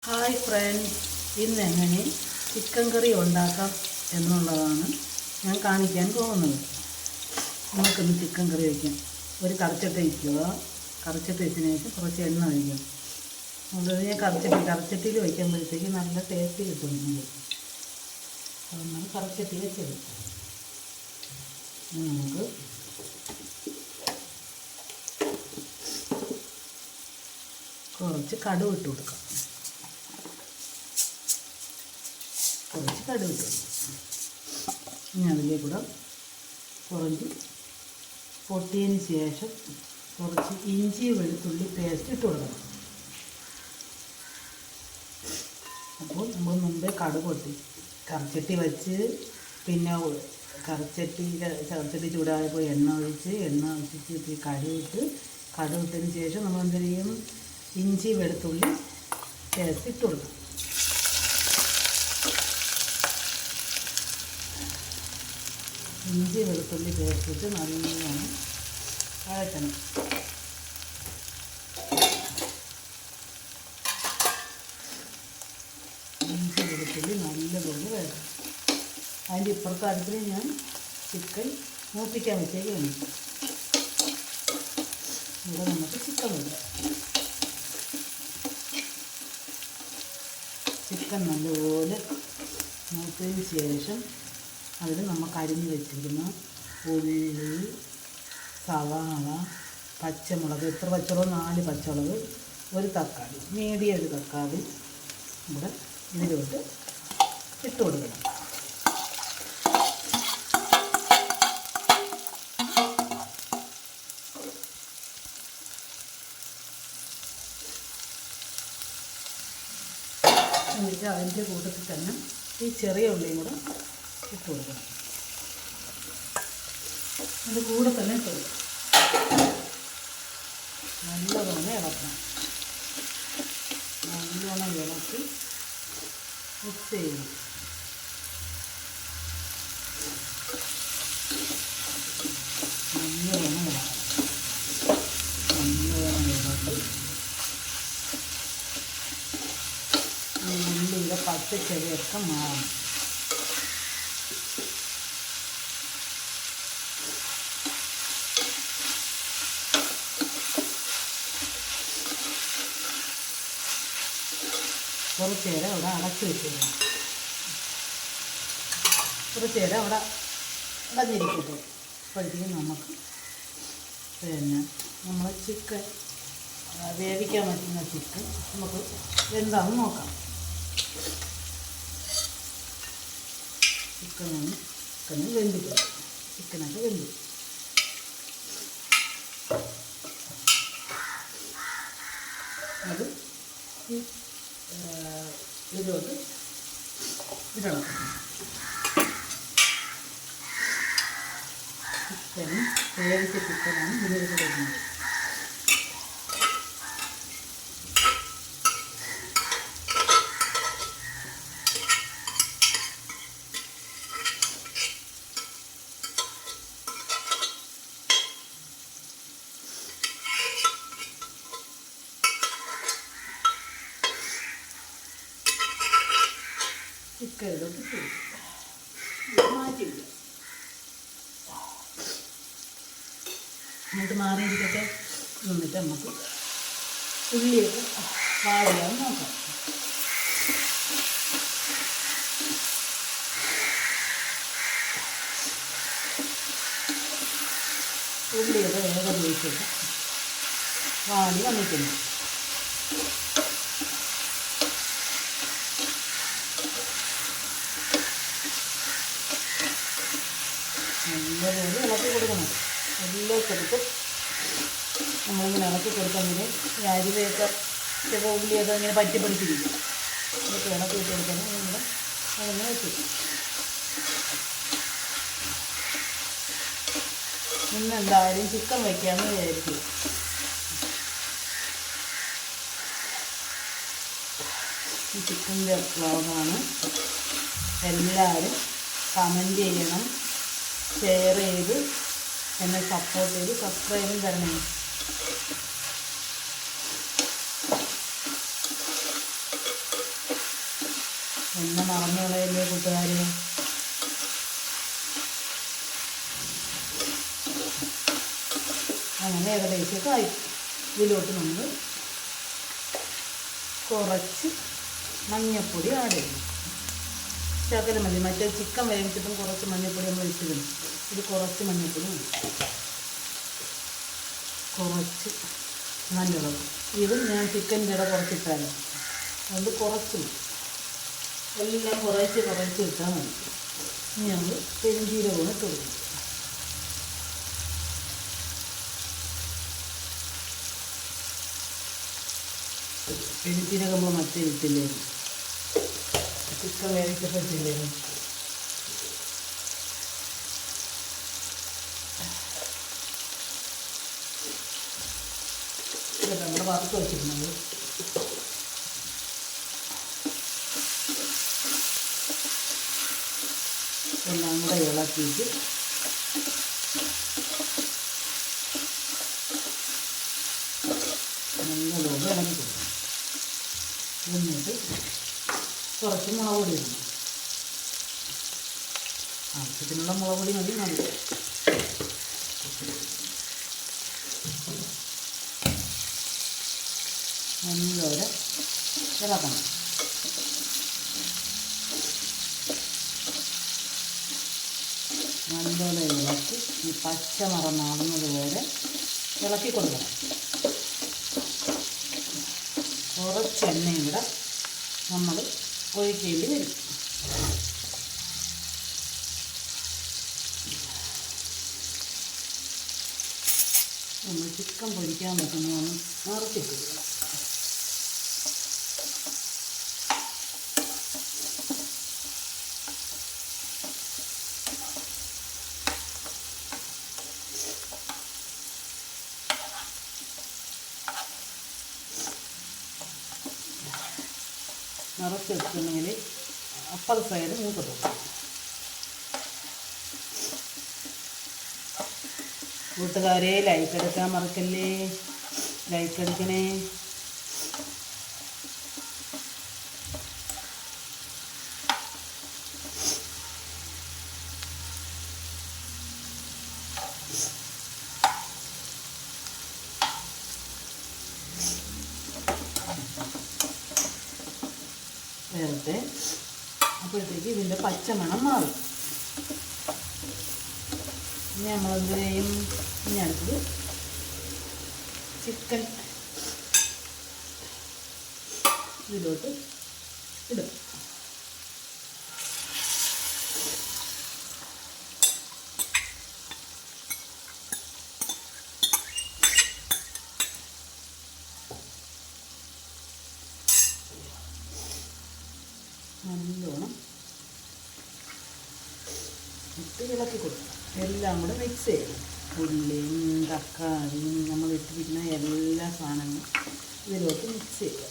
Hi friends, ഇന്ന് എങ്ങനെ chicken കറി ഉണ്ടാക്കാം എന്നുള്ളതാണ് ഞാൻ കാണിക്കാൻ പോകുന്നത്. നമുക്കിന്ന് ചിക്കൻ കറി വയ്ക്കാം. ഒരു കറിച്ചട്ടി വയ്ക്കുക. കറിച്ചട്ടി വെച്ചതിന് ശേഷം കുറച്ച് എണ്ണ ഒഴിക്കുക. അതുകൊണ്ട് ഞാൻ കറിച്ചട്ടിയിൽ വയ്ക്കുമ്പോഴത്തേക്ക് നല്ല ടേസ്റ്റ് കിട്ടുന്നുണ്ട്. അതുകൊണ്ട് കറിച്ചട്ടി വെച്ചത് നമുക്ക് കുറച്ച് കടുക് ഇട്ട് കൊടുക്കാം. കുറച്ച് കടുക് ഇട്ട് ഇനി അതിലേക്ക് കൂടെ കുറച്ച് പൊട്ടിയതിന് ശേഷം കുറച്ച് ഇഞ്ചി വെളുത്തുള്ളി പേസ്റ്റ് ഇട്ട് കൊടുക്കണം. അപ്പോൾ നമ്മൾ മുമ്പേ കടുക് പൊട്ടി കറിച്ചട്ടി വെച്ച് പിന്നെ കറിച്ചട്ടി ചൂടായപ്പോൾ എണ്ണ ഒഴിച്ചിട്ട് കടുക് ഇട്ടതിന് ശേഷം നമ്മൾ എന്ത് ചെയ്യും, ഇഞ്ചി വെളുത്തുള്ളി പേസ്റ്റ് ഇട്ട് കൊടുക്കണം. ഇഞ്ചി വെളുത്തുള്ളി പേസ്റ്റ് ഇട്ട് നല്ലോണം വഴറ്റണം. ഇഞ്ചി വെളുത്തുള്ളി നല്ലപോലെ വഴറ്റണം. അതിൻ്റെ ഇപ്പുറത്തെ അടുപ്പിൽ ഞാൻ ചിക്കൻ മൂപ്പിക്കാൻ വെച്ചേക്കാണ്. ഇവിടെ നമുക്ക് ചിക്കൻ വയ്ക്കാം. ചിക്കൻ നല്ലപോലെ മൂത്തതിന് ശേഷം അതിൽ നമുക്ക് അരിഞ്ഞ് വെച്ചിരിക്കുന്ന ഉള്ളി, സവാള, പച്ചമുളക്, എത്ര പച്ചമുളക്, 4 പച്ചമുളക്, ഒരു തക്കാളി, മീഡിയം ഒരു തക്കാളി ഇവിടെ ഇതിലോട്ട് ഇട്ട് കൊടുക്കണം. എന്നിട്ട് അതിൻ്റെ കൂട്ടത്തിൽ തന്നെ ഈ ചെറിയ ഉള്ളിയും കൂടെ ഇട്ട് കൊടുക്കണം. അതിൻ്റെ കൂടെ തന്നെ ഇട്ട് കൊടുക്കണം. നല്ലവണ്ണം ഇളക്കണം. നല്ലോണം ഇളക്കി മിക്സ് ചെയ്യണം. നല്ലവണ്ണം ഇളക്കണം. നല്ലവണ്ണം ഇളക്കി ഉള്ളിയുടെ പച്ചച്ചെടിയൊക്കെ മാറണം. കുറച്ച് നേരം അവിടെ അടച്ച് വെച്ചിരുന്നു. കുറച്ച് നേരം അവിടെ അടഞ്ഞിരിക്കട്ടെ. അപ്പോഴത്തേക്കും നമുക്ക് പിന്നെ നമ്മൾ ചിക്കൻ വേവിക്കാൻ പറ്റുന്ന ചിക്കൻ നമുക്ക് എന്താണെന്ന് നോക്കാം. ചിക്കന് വെന്തിക്കും. ചിക്കനൊക്കെ വെന്തു. അത് ഇതിലോട്ട് ഇടണം. വേവിച്ച ചിക്കനാണ് ഇതിലേക്ക് ഇടുന്നത്. ചിക്കൻ ഇടോട്ട് മാറ്റില്ല. എന്നിട്ട് മാറിയിരിക്കട്ടെ. എന്നിട്ട് നമുക്ക് ഉള്ളിയൊക്കെ വാടിയാവും നോക്കാം. ഉള്ളിയൊക്കെ വേഗം വേവിച്ചിട്ട് വാടി വന്നിട്ടുണ്ട്. നല്ലപോലെ ഇളക്കി കൊടുക്കണം. എല്ലാ സ്ഥലത്തും നമ്മളിങ്ങനെ ഇളക്കി കൊടുക്കാമെങ്കിൽ ഈ അരിവയൊക്കെ ചില ഉള്ളിയൊക്കെ ഇങ്ങനെ പറ്റി പിടിച്ചിരിക്കും. അതൊക്കെ ഇളക്കി ഇട്ട് കൊടുക്കണം. നമ്മൾ അങ്ങനെ വെച്ചു. ഇന്നെന്തായാലും ചിക്കൻ വയ്ക്കാമെന്ന് വിചാരിച്ചു. ഈ ചിക്കൻ്റെ വ്ളോഗാണ്. എല്ലാവരും കമൻറ്റ് ചെയ്യണം, ഷെയർ ചെയ്ത് എന്നെ സപ്പോർട്ട് ചെയ്ത് സബ്സ്ക്രൈബും തരണേ. എന്നെ മറന്നു കളയല്ലേ കൂട്ടുകാർ. അങ്ങനെ ഏകദേശമൊക്കെ ആയി. ഇതിലോട്ട് നമ്മൾ കുറച്ച് മഞ്ഞൾപ്പൊടി ആഡ് ചെയ്യും. ശകലം മതി. മറ്റേ ചിക്കൻ വേവിച്ചിട്ടും കുറച്ച് മഞ്ഞൾപ്പൊടി നമ്മൾ ഇട്ടിരുന്നു. ഇത് കുറച്ച് മഞ്ഞൾപ്പൊടി മതി. കുറച്ച് നല്ലത്. ഇതും ഞാൻ ചിക്കൻ്റെ ഇട കുറച്ചിട്ടാണ്, അതുകൊണ്ട് കുറച്ച് എല്ലാം കുറച്ച് ഇട്ടാൽ മതി. ഇനി നമ്മൾ പെരുംജീരകമാണ് ഇട്ട് കൊടുക്കും. പെരുംജീരകം നമ്മൾ മറ്റേ ഇട്ടില്ലായിരുന്നു, ചിക്കൻ വേവിച്ചപ്പോൾ ഇട്ടില്ലായിരുന്നു. ഇതൊക്കെ നമ്മൾ വറുത്ത് വെച്ചിരുന്നത്. എല്ലാം കൂടെ ഇളക്കിയിട്ട് നല്ലപോലെ ഇളക്കി കൊടുക്കണം. എന്നിട്ട് കുറച്ച് മുളക് പൊടി ഇടണം. ആവശ്യത്തിനുള്ള മുളക് പൊടി മതി. നല്ലപോലെ ഇളക്കണം. നല്ലപോലെ ഇളക്കി ഈ പച്ച നിറം മാറുന്നത് വരെ ഇളക്കി കൊടുക്കണം. കുറച്ച് എണ്ണയും കൂടെ നമ്മൾ ഒഴിക്കേണ്ടി വരും. നമ്മൾ ചിക്കൻ പൊരിക്കാൻ പറ്റുന്നതാണ് നിറച്ചിട്ട് കൊടുക്കണം. നിറച്ച് വെച്ചിട്ടുണ്ടെങ്കിൽ അപ്പർ സൈഡ് മൂക്കത്തുള്ളൂ. കൂട്ടുകാരെ ലൈക്ക് എടുക്കാൻ മറക്കല്ലേ, ലൈക്ക് എടുക്കണേ. നേരത്തെ അപ്പോഴത്തേക്ക് ഇതിൻ്റെ പച്ചമണം മാറും. ഇനി നമ്മളെന്ത് ചെയ്യും? ഇനി അടുത്തത് ചിക്കൻ ഇതിലോട്ട് ഇടും. നല്ലോണം ഇട്ട് ഇളക്കി കൊടുക്കണം. എല്ലാം കൂടെ മിക്സ് ചെയ്യണം. ഉള്ളിയും തക്കാളിയും നമ്മൾ ഇട്ടിരിക്കുന്ന എല്ലാ സാധനങ്ങളും ഇതിലോട്ട് മിക്സ് ചെയ്യുക.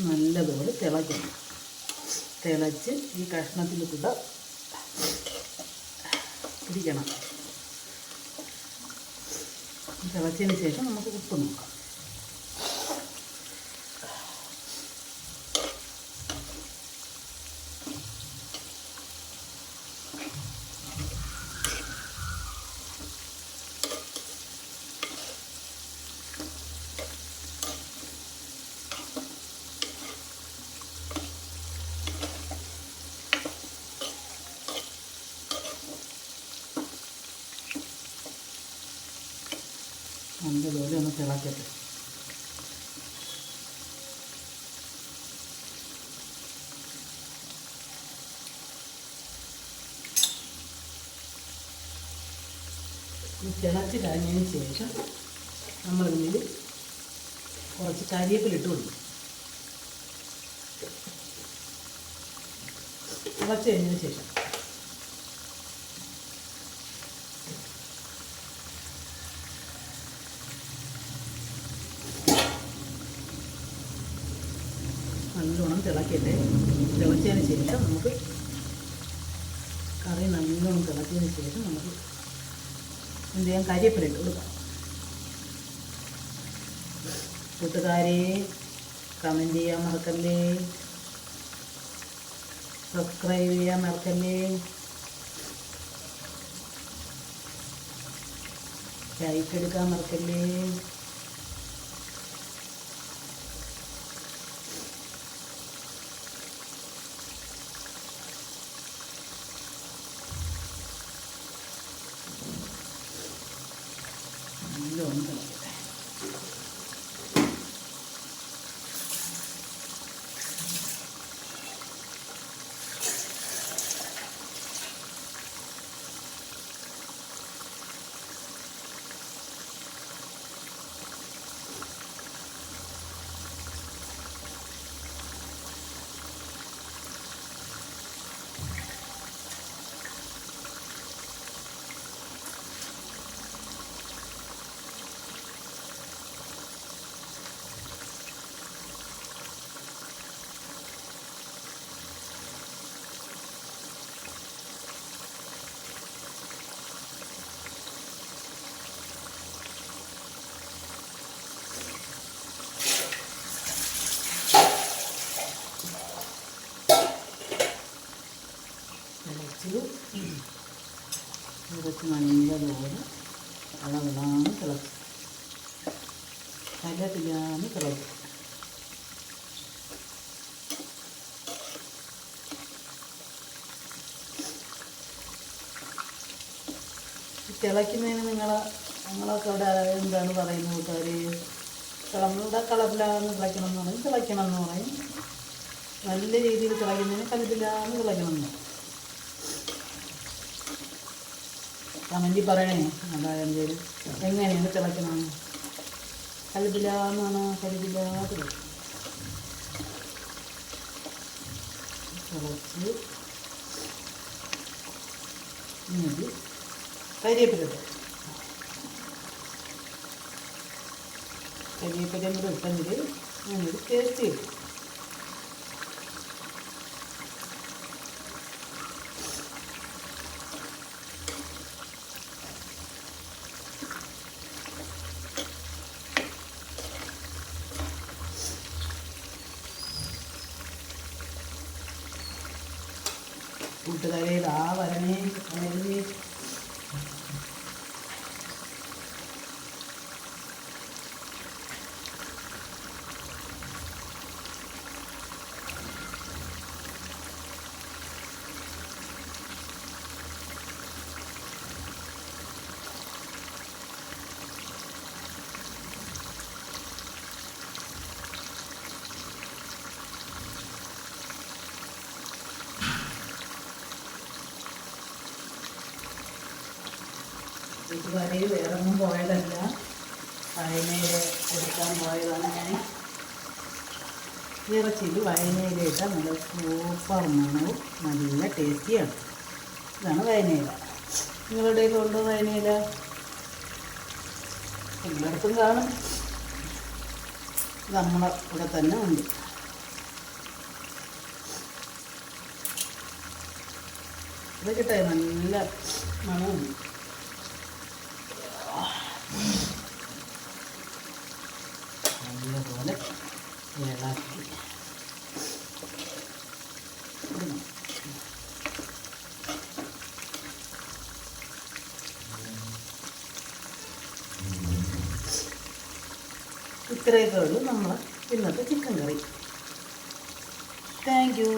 നല്ലതുപോലെ തിളയ്ക്കണം. തിളച്ച് ഈ കഷ്ണത്തിൽ കൂടെ പിടിക്കണം. തിളച്ചതിന് ശേഷം നമുക്ക് ഉപ്പ് നോക്കാം. നല്ലതുപോലെ ഒന്ന് തിളക്കട്ടെ. തിളച്ച് കഴിഞ്ഞതിന് ശേഷം നമ്മളിതിൽ കുറച്ച് കരിവേപ്പില ഇട്ട് കൊടുക്കും. തിളച്ച് കഴിഞ്ഞതിന് ശേഷം നല്ലോണം തിളക്കട്ടെ. തിളച്ചതിന് ശേഷം നമുക്ക് കറി നല്ലോണം തിളച്ചതിന് ശേഷം നമുക്ക് എന്ത് ചെയ്യാം? കരിവേപ്പില ഇട്ട് കൊടുക്കാം. കൂട്ടുകാരെ കമൻറ്റ് ചെയ്യാൻ മറക്കല്ലേ, സബ്സ്ക്രൈബ് ചെയ്യാൻ മറക്കല്ലേ, ലൈക്ക് എടുക്കാൻ മറക്കല്ലേ. നല്ല ഉണ്ട്. കുറച്ച് നല്ലതുപോലെ ഇളവിളാന്ന് തിളച്ച് കലപിലാന്ന് തിളച്ച് തിളയ്ക്കുന്നതിന് നിങ്ങളൊക്കെ അവിടെ എന്താണ് പറയുന്നത് കൂട്ടുകാർ? ഇവിടെ കളപ്പിലാന്ന് തിളയ്ക്കണം എന്ന് പറയും, തിളയ്ക്കണം എന്ന് പറയും. നല്ല രീതിയിൽ തിളയ്ക്കുന്നതിന് കലപ്പിലാന്ന് തിളയ്ക്കണം എന്ന് പറയും. കമൻറ്റിൽ പറയണേ അതായത് എങ്ങനെയാണ് തിളയ്ക്കണം. കലപ്പിലാന്നാണ്, കലപ്പില്ലാതെ തിളച്ച് ഇനി കരിവേപ്പില കരിവേപ്പിലയും കൂടെ ഇട്ടെങ്കിൽ ഞാനൊരു ടേസ്റ്റ് ചെയ്യും. കൂട്ടുകാരെ ഇതാ വരണേ വരണേ. കൂട്ടുകാരെ വേറൊന്നും പോയതല്ല, വയനയിൽ എടുക്കാൻ പോയതാണ് ഞാൻ. ഇറച്ചിയിൽ വയനയിലിട്ട നല്ല സൂപ്പർ മണവും നല്ല ടേസ്റ്റിയാണ്. ഇതാണ് വയനയില. നിങ്ങളുടെ കയ്യിലുണ്ടോ വയനയില? എല്ലായിടത്തും കാണും, നമ്മളെ ഇവിടെ തന്നെ ഉണ്ട്. ഇത് കിട്ടേ നല്ല മണമുണ്ട്. നല്ലപോലെ ഇളക്കി ഇത്രയൊക്കെ ഉള്ളൂ നമ്മൾ ഇന്നത്തെ ചിക്കൻ കറി. Thank you.